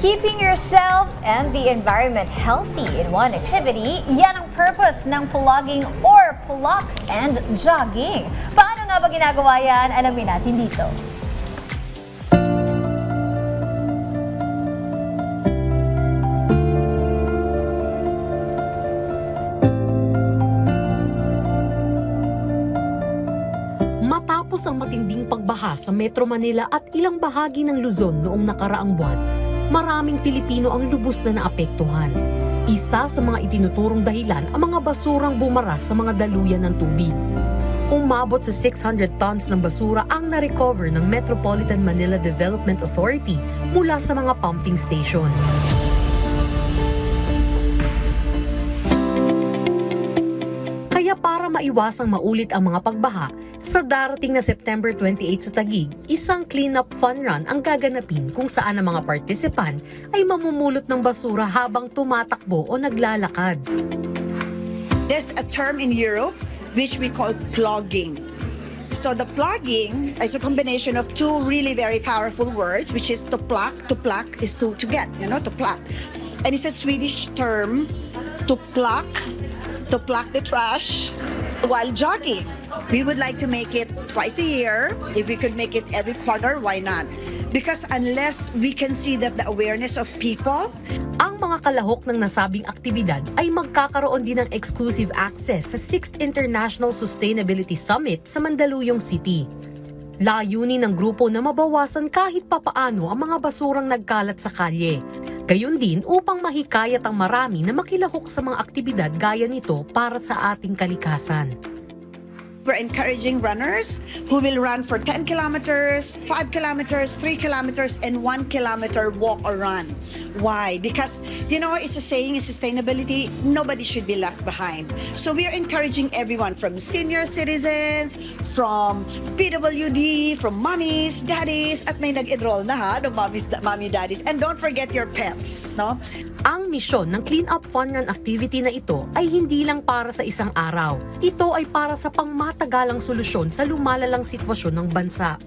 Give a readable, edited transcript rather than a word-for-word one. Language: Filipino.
Keeping yourself and the environment healthy in one activity, yan ang purpose ng plogging or pulak and jogging. Paano nga ba ginagawa yan? Alamin natin dito. Matapos ang matinding pagbaha sa Metro Manila at ilang bahagi ng Luzon noong nakaraang buwan, maraming Pilipino ang lubos na naapektuhan. Isa sa mga itinuturong dahilan ang mga basurang bumara sa mga daluyan ng tubig. Umabot sa 600 tons ng basura ang na-recover ng Metropolitan Manila Development Authority mula sa mga pumping station. Kaya para maiwasang maulit ang mga pagbaha, sa darating na September 28 sa Taguig, isang clean-up fun run ang gaganapin kung saan ang mga participant ay mamumulot ng basura habang tumatakbo o naglalakad. There's a term in Europe which we call plogging. So the plogging is a combination of two really very powerful words, which is to pluck. To pluck is to get, to pluck. And it's a Swedish term, to pluck the trash while jogging. We would like to make it twice a year. If we could make it every quarter, why not? Because unless we can see that the awareness of people. Ang mga kalahok ng nasabing aktibidad ay magkakaroon din ng exclusive access sa 6th International Sustainability Summit sa Mandaluyong City. Layunin ng grupo na mabawasan kahit papaano ang mga basurang nagkalat sa kalye. Gayon din upang mahikayat ang marami na makilahok sa mga aktibidad gaya nito para sa ating kalikasan. We're encouraging runners who will run for 10 kilometers, 5 kilometers, 3 kilometers, and 1 kilometer walk or run. Why? Because, it's a saying in sustainability, nobody should be left behind. So we're encouraging everyone from senior citizens, from PWD, from mommies, daddies, at may nag-enroll na no mommy, daddies. And don't forget your pets, no? Ang misyon ng Clean Up Fun Run activity na ito ay hindi lang para sa isang araw. Ito ay para sa pangmatagalang solusyon sa lumalalang sitwasyon ng bansa.